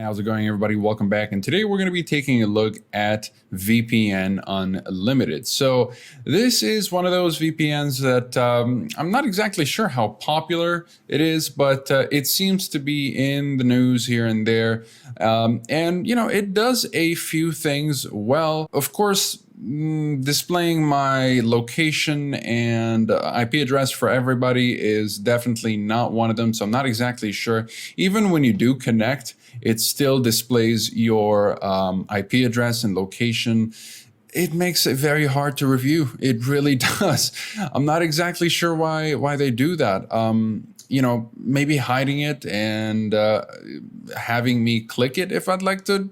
How's it going, everybody? Welcome back. And today we're going to be taking a look at VPN Unlimited. So this is one of those VPNs that I'm not exactly sure how popular it is, but it seems to be in the news here and there. And, you know, it does a few things well. Of course, displaying my location and IP address for everybody is definitely not one of them. So I'm not exactly sure. Even when you do connect, it still displays your IP address and location. It makes it very hard to review. It really does. I'm not exactly sure why they do that. You know, maybe hiding it and having me click it if I'd like to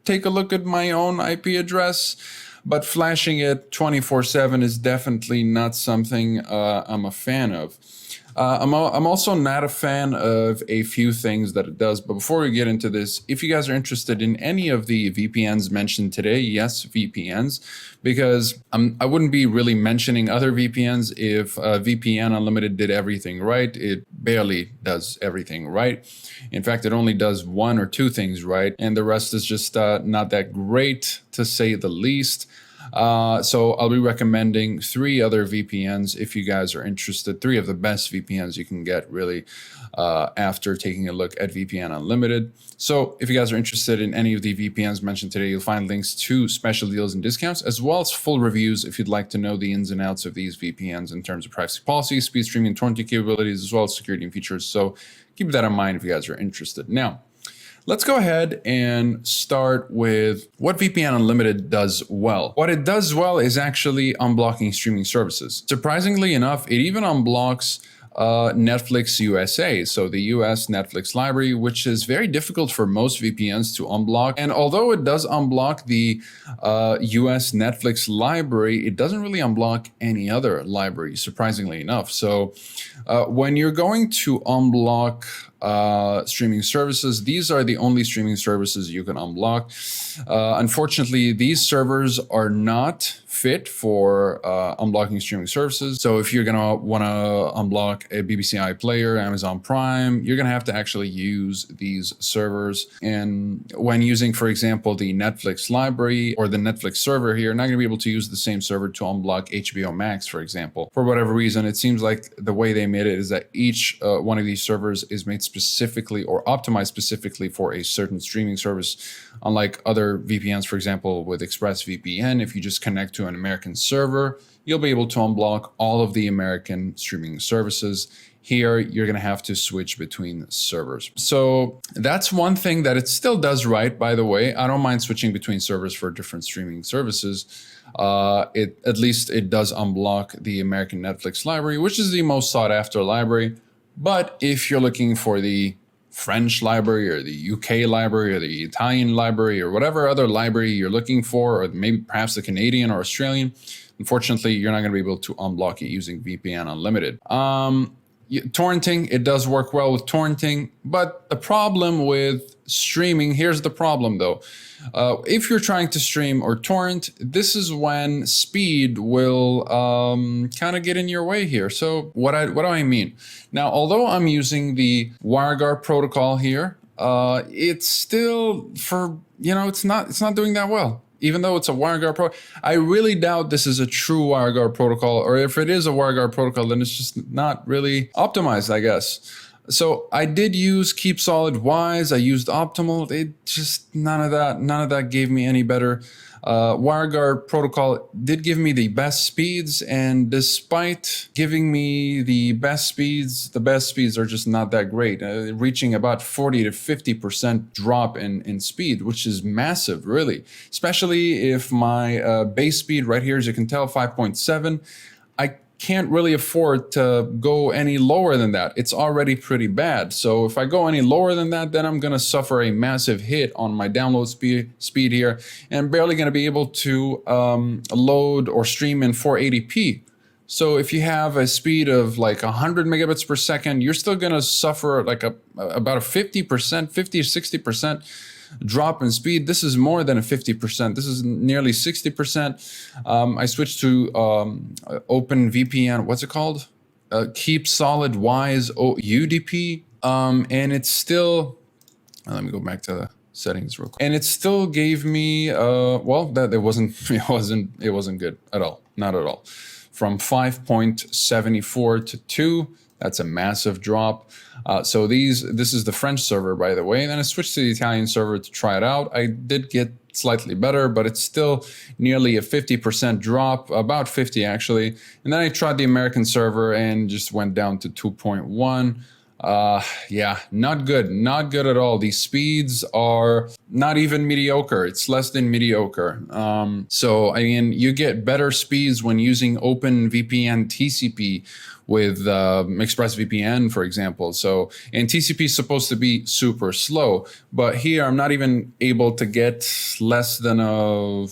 take a look at my own IP address. But flashing it 24/7 is definitely not something I'm a fan of. I'm also not a fan of a few things that it does. But before we get into this, if you guys are interested in any of the VPNs mentioned today, yes, VPNs, because I wouldn't be really mentioning other VPNs if VPN Unlimited did everything right. It barely does everything right. In fact, it only does one or two things right, and the rest is just not that great, to say the least. So I'll be recommending three other VPNs if you guys are interested. Three of the best VPNs you can get, really, after taking a look at VPN Unlimited. So if you guys are interested in any of the VPNs mentioned today, you'll find links to special deals and discounts, as well as full reviews if you'd like to know the ins and outs of these VPNs in terms of privacy policy, speed streaming, and torrenting capabilities, as well as security and features. So keep that in mind if you guys are interested. Now, let's go ahead and start with what VPN Unlimited does well. What it does well is actually unblocking streaming services. Surprisingly enough, it even unblocks Netflix USA, so the US Netflix library, which is very difficult for most VPNs to unblock. And although it does unblock the US Netflix library, it doesn't really unblock any other library, surprisingly enough. So when you're going to unblock streaming services, these are the only streaming services you can unblock. Unfortunately, these servers are not fit for unblocking streaming services. So if you're gonna want to unblock a BBC iPlayer, Amazon Prime, you're gonna have to actually use these servers. And when using, for example, the Netflix library or the Netflix server here, you're not gonna be able to use the same server to unblock HBO Max, for example. For whatever reason, it seems like the way they made it is that each one of these servers is made specifically or optimized specifically for a certain streaming service. Unlike other VPNs, for example, with ExpressVPN, if you just connect to an American server, you'll be able to unblock all of the American streaming services. Here, you're going to have to switch between servers. So that's one thing that it still does right, by the way. I don't mind switching between servers for different streaming services. At least it does unblock the American Netflix library, which is the most sought after library. But if you're looking for the French library or the UK library or the Italian library or whatever other library you're looking for, or maybe perhaps the Canadian or Australian, unfortunately, you're not going to be able to unblock it using VPN Unlimited. Torrenting, it does work well with torrenting, but the problem with streaming, here's the problem though. If you're trying to stream or torrent, this is when speed will kind of get in your way here. So what do I mean? Now, although I'm using the WireGuard protocol here, it's still it's not doing that well. Even though it's a WireGuard protocol, I really doubt this is a true WireGuard protocol, or if it is a WireGuard protocol, then it's just not really optimized, I guess. So I did use Keep Solid Wise. I used Optimal. It just none of that gave me any better. WireGuard protocol did give me the best speeds, and despite giving me the best speeds are just not that great, reaching about 40 to 50% drop in speed, which is massive, really, especially if my base speed right here, as you can tell, 5.7. I can't really afford to go any lower than that. It's already pretty bad. So if I go any lower than that, then I'm going to suffer a massive hit on my download speed here, and I'm barely going to be able to load or stream in 480p. So if you have a speed of like 100 megabits per second, you're still going to suffer like about a 50%, 50 or 60% drop in speed. This is more than a 50%. This is nearly 60%. I switched to Open VPN. What's it called? Keep Solid Wise UDP. And it's still Let me go back to the settings real quick. And it still gave me, well, that it wasn't good at all. Not at all. From 5.74 to 2, that's a massive drop. So this is the French server, by the way. And then I switched to the Italian server to try it out. I did get slightly better, but it's still nearly a 50% drop, about 50 actually. And then I tried the American server and just went down to 2.1. Yeah, not good at all. These speeds are not even mediocre. It's less than mediocre. So I mean, you get better speeds when using OpenVPN TCP with ExpressVPN, for example. So, and TCP is supposed to be super slow, but here I'm not even able to get less than a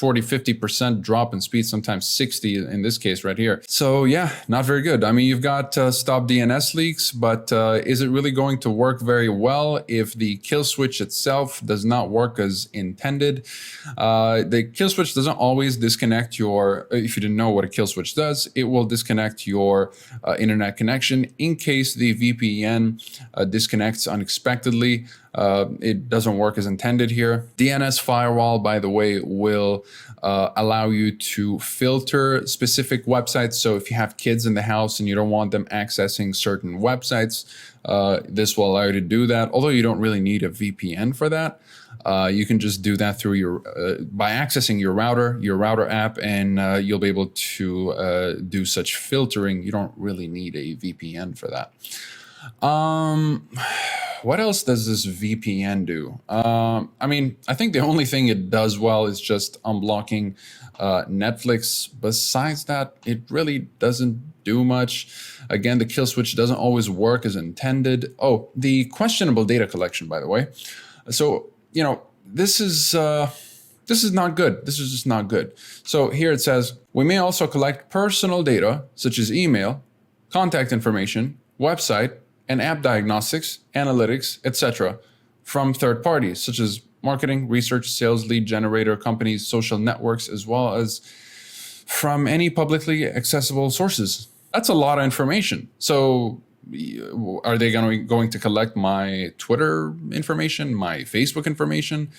50% drop in speed, sometimes 60 in this case right here. So yeah, not very good. I mean, you've got stop DNS leaks, but is it really going to work very well if the kill switch itself does not work as intended? The kill switch doesn't always disconnect your, if you didn't know what a kill switch does, it will disconnect your internet connection in case the VPN disconnects unexpectedly. It doesn't work as intended here. DNS firewall, by the way, will allow you to filter specific websites. So if you have kids in the house and you don't want them accessing certain websites, this will allow you to do that. Although you don't really need a VPN for that. You can just do that through your by accessing your router app, and you'll be able to do such filtering. You don't really need a VPN for that. What else does this VPN do? I mean, I think the only thing it does well is just unblocking Netflix. Besides that, it really doesn't do much. Again, the kill switch doesn't always work as intended. Oh, the questionable data collection, by the way. So, this is not good. This is just not good. So here it says, we may also collect personal data, such as email, contact information, website, and app diagnostics, analytics, etc., from third parties, such as marketing, research, sales, lead generator companies, social networks, as well as from any publicly accessible sources. That's a lot of information. So are they going to collect my Twitter information, my Facebook information?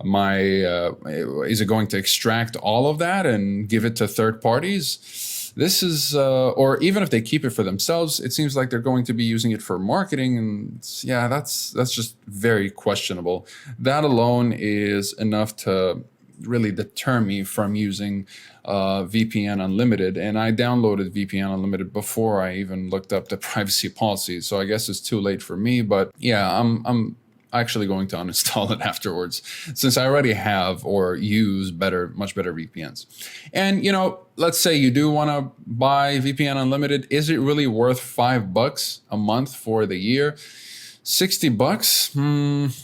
Is it going to extract all of that and give it to third parties? This is, or even if they keep it for themselves, it seems like they're going to be using it for marketing, and yeah, that's just very questionable. That alone is enough to really deter me from using VPN Unlimited, and I downloaded VPN Unlimited before I even looked up the privacy policies, so I guess it's too late for me. But yeah, I'm actually going to uninstall it afterwards, since I already have or use much better VPNs. And let's say you do want to buy VPN Unlimited. Is it really worth $5 a month for the year? $60?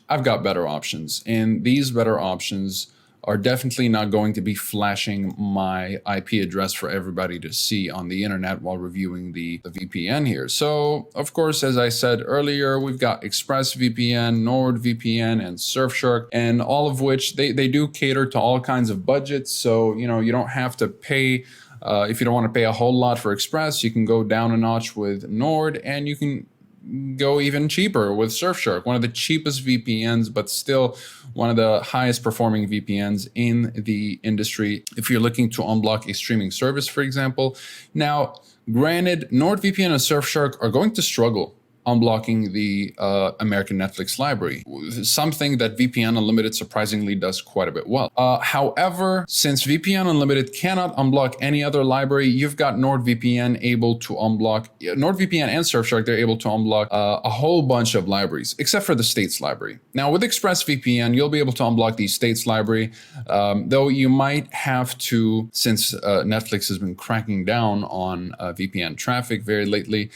I've got better options, and these better options are definitely not going to be flashing my IP address for everybody to see on the internet while reviewing the VPN here. So, of course, as I said earlier, we've got ExpressVPN, NordVPN, and Surfshark, and all of which they do cater to all kinds of budgets. So, you don't have to pay, if you don't want to pay a whole lot for Express, you can go down a notch with Nord, and you can go even cheaper with Surfshark, one of the cheapest VPNs, but still one of the highest performing VPNs in the industry if you're looking to unblock a streaming service, for example. Now, granted, NordVPN and Surfshark are going to struggle unblocking the American Netflix library, something that VPN Unlimited surprisingly does quite a bit well. However, since VPN Unlimited cannot unblock any other library, you've got NordVPN able to unblock, NordVPN and Surfshark, they're able to unblock a whole bunch of libraries, except for the States library. Now with ExpressVPN, you'll be able to unblock the States library, though you might have to, since Netflix has been cracking down on VPN traffic very lately,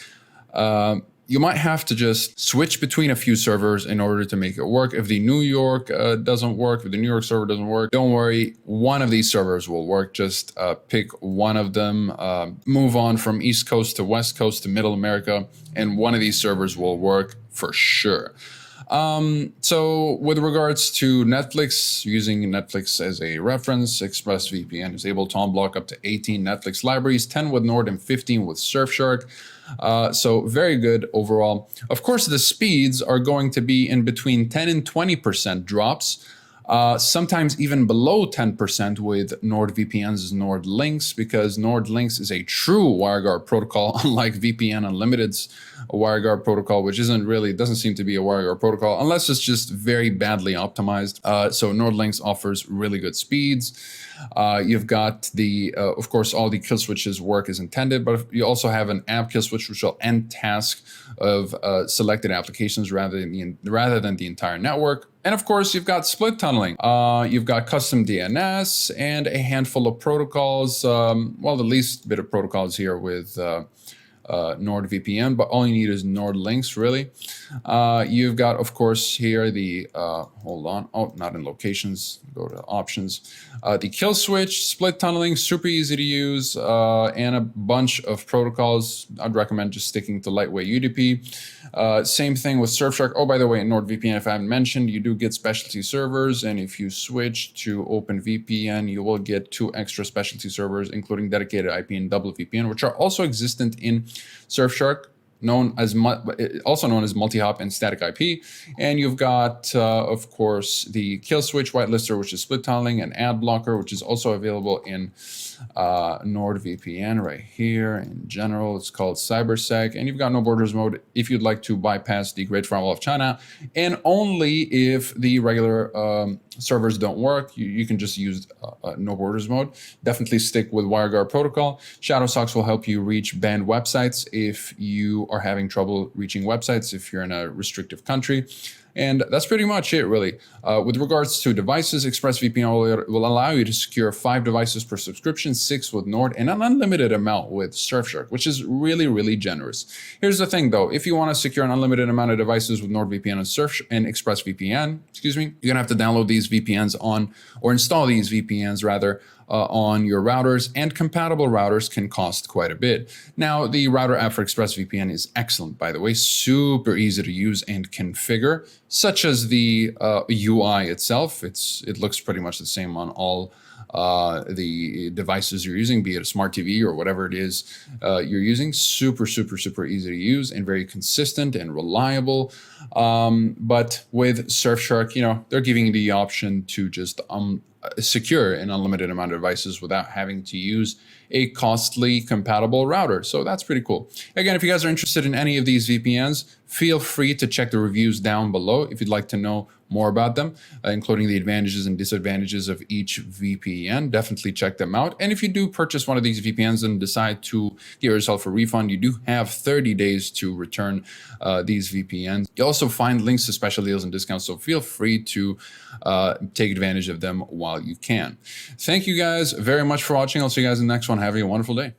you might have to just switch between a few servers in order to make it work. If the New York doesn't work, if the New York server doesn't work, don't worry, one of these servers will work. Just pick one of them, move on from East Coast to West Coast to Middle America, and one of these servers will work for sure. So with regards to Netflix, using Netflix as a reference, ExpressVPN is able to unblock up to 18 Netflix libraries, 10 with Nord and 15 with Surfshark. So very good overall. Of course, the speeds are going to be in between 10 and 20% drops. Sometimes even below 10% with NordVPN's Nord Links, because Nord Links is a true WireGuard protocol, unlike VPN Unlimited's WireGuard protocol, which doesn't seem to be a WireGuard protocol, unless it's just very badly optimized. So Nord Links offers really good speeds. You've got of course, all the kill switches work as intended, but you also have an app kill switch, which will end task of selected applications rather than the entire network. And of course, you've got split tunneling. You've got custom DNS and a handful of protocols. Well, the least bit of protocols here with NordVPN, but all you need is Nord Links, really. You've got, of course, here the, hold on, oh, not in locations, go to options. The kill switch, split tunneling, super easy to use, and a bunch of protocols. I'd recommend just sticking to lightweight UDP. Same thing with Surfshark. Oh, by the way, in NordVPN, if I haven't mentioned, you do get specialty servers, and if you switch to OpenVPN, you will get 2 extra specialty servers, including dedicated IP and double VPN, which are also existent in Surfshark, also known as multi-hop and static IP. And you've got, of course, the kill switch whitelister, which is split tunneling, and ad blocker, which is also available in NordVPN right here. In general, it's called CyberSec. And you've got no borders mode if you'd like to bypass the Great Firewall of China, and only if the regular servers don't work, you can just use no borders mode. Definitely stick with WireGuard protocol. Shadow socks will help you reach banned websites if you are having trouble reaching websites, if you're in a restrictive country. And that's pretty much it, really. With regards to devices, ExpressVPN will allow you to secure 5 devices per subscription, 6 with Nord, and an unlimited amount with Surfshark, which is really, really generous. Here's the thing, though. If you want to secure an unlimited amount of devices with NordVPN and ExpressVPN, you're going to have to download these VPNs or install these VPNs, rather, on your routers, and compatible routers can cost quite a bit. Now, the router app for ExpressVPN is excellent, by the way, super easy to use and configure, such as the UI itself. It looks pretty much the same on all the devices you're using, be it a smart TV or whatever it is you're using. Super, super, super easy to use and very consistent and reliable. But with Surfshark, they're giving you the option to just secure an unlimited amount of devices without having to use a costly compatible router. So that's pretty cool. Again, if you guys are interested in any of these VPNs, feel free to check the reviews down below if you'd like to know more about them, including the advantages and disadvantages of each VPN. Definitely check them out. And if you do purchase one of these VPNs and decide to give yourself a refund, you do have 30 days to return these VPNs. You also find links to special deals and discounts, so feel free to take advantage of them while you can. Thank you guys very much for watching. I'll see you guys in the next one. Have a wonderful day.